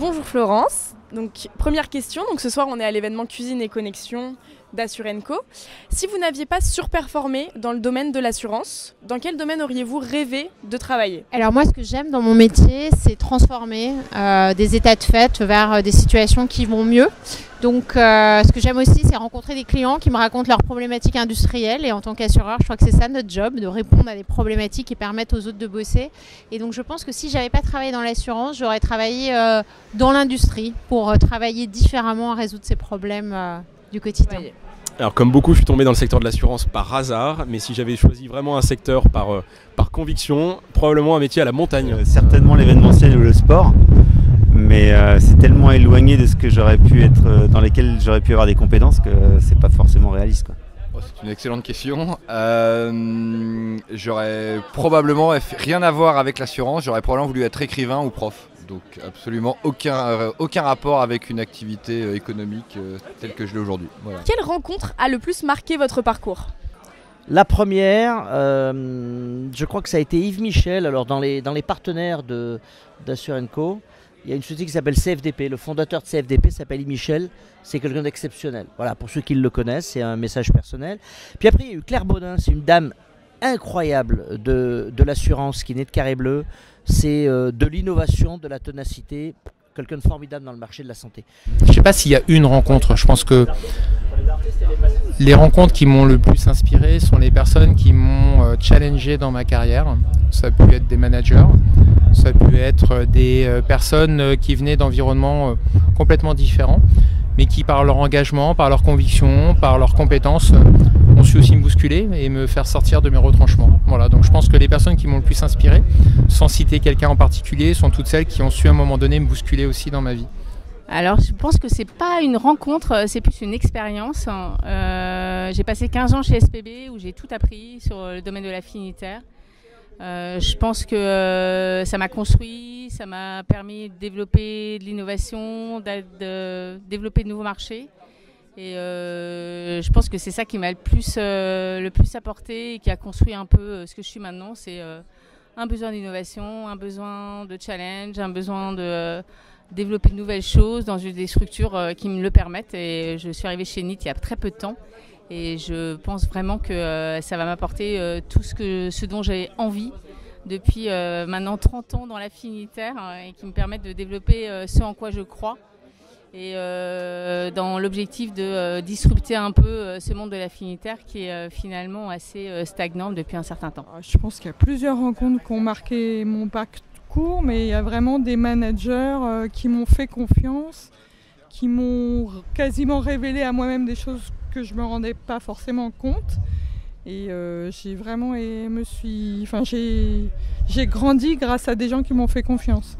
Bonjour Florence. Donc première question, ce soir on est à l'événement Cuisine et Connexion d'Assurenco. Si vous n'aviez pas surperformé dans le domaine de l'assurance, dans quel domaine auriez-vous rêvé de travailler ? Alors moi, ce que j'aime dans mon métier, c'est transformer des états de fait vers des situations qui vont mieux. Donc ce que j'aime aussi, c'est rencontrer des clients qui me racontent leurs problématiques industrielles. Et en tant qu'assureur, je crois que c'est ça notre job, de répondre à des problématiques qui permettent aux autres de bosser. Et donc je pense que si je n'avais pas travaillé dans l'assurance, j'aurais travaillé dans l'industrie pour travailler différemment à résoudre ces problèmes du quotidien. Oui. Alors comme beaucoup, je suis tombé dans le secteur de l'assurance par hasard, mais si j'avais choisi vraiment un secteur par conviction, probablement un métier à la montagne. Certainement l'événementiel ou le sport, mais c'est tellement éloigné de ce que j'aurais pu être, dans lesquels j'aurais pu avoir des compétences que c'est pas forcément réaliste, quoi. C'est une excellente question. J'aurais probablement rien à voir avec l'assurance, j'aurais probablement voulu être écrivain ou prof. Donc absolument aucun rapport avec une activité économique telle que je l'ai aujourd'hui. Voilà. Quelle rencontre a le plus marqué votre parcours ? La première, je crois que ça a été Yves Michel. Alors dans les partenaires d'Assurenco, il y a une société qui s'appelle CFDP. Le fondateur de CFDP s'appelle Yves Michel. C'est quelqu'un d'exceptionnel. Voilà, pour ceux qui le connaissent, c'est un message personnel. Puis après, il y a eu Claire Baudin. C'est une dame incroyable de l'assurance qui naît de Carré Bleu. C'est de l'innovation, de la ténacité, quelqu'un de formidable dans le marché de la santé. Je ne sais pas s'il y a une rencontre. Je pense que les rencontres qui m'ont le plus inspiré sont les personnes qui m'ont challengé dans ma carrière. Ça a pu être des managers, ça a pu être des personnes qui venaient d'environnements complètement différents, mais qui par leur engagement, par leur conviction, par leurs compétences, ont su aussi me bousculer et me faire sortir de mes retranchements. Voilà, donc je pense que les personnes qui m'ont le plus inspiré, sans citer quelqu'un en particulier, sont toutes celles qui ont su à un moment donné me bousculer aussi dans ma vie. Alors je pense que c'est pas une rencontre, c'est plus une expérience. J'ai passé 15 ans chez SPB où j'ai tout appris sur le domaine de l'affinitaire. Je pense que ça m'a construit, ça m'a permis de développer de l'innovation, de développer de nouveaux marchés. Et je pense que c'est ça qui m'a le plus apporté et qui a construit un peu ce que je suis maintenant. C'est un besoin d'innovation, un besoin de challenge, un besoin de développer de nouvelles choses dans des structures qui me le permettent. Et je suis arrivée chez NIT il y a très peu de temps. Et je pense vraiment que ça va m'apporter tout ce dont j'ai envie depuis maintenant 30 ans dans l'affinitaire et qui me permettent de développer ce en quoi je crois. Et dans l'objectif de disrupter un peu ce monde de l'affinitaire qui est finalement assez stagnant depuis un certain temps. Je pense qu'il y a plusieurs rencontres qui ont marqué mon parcours, mais il y a vraiment des managers qui m'ont fait confiance, qui m'ont quasiment révélé à moi-même des choses que je ne me rendais pas forcément compte. Et j'ai vraiment j'ai grandi grâce à des gens qui m'ont fait confiance.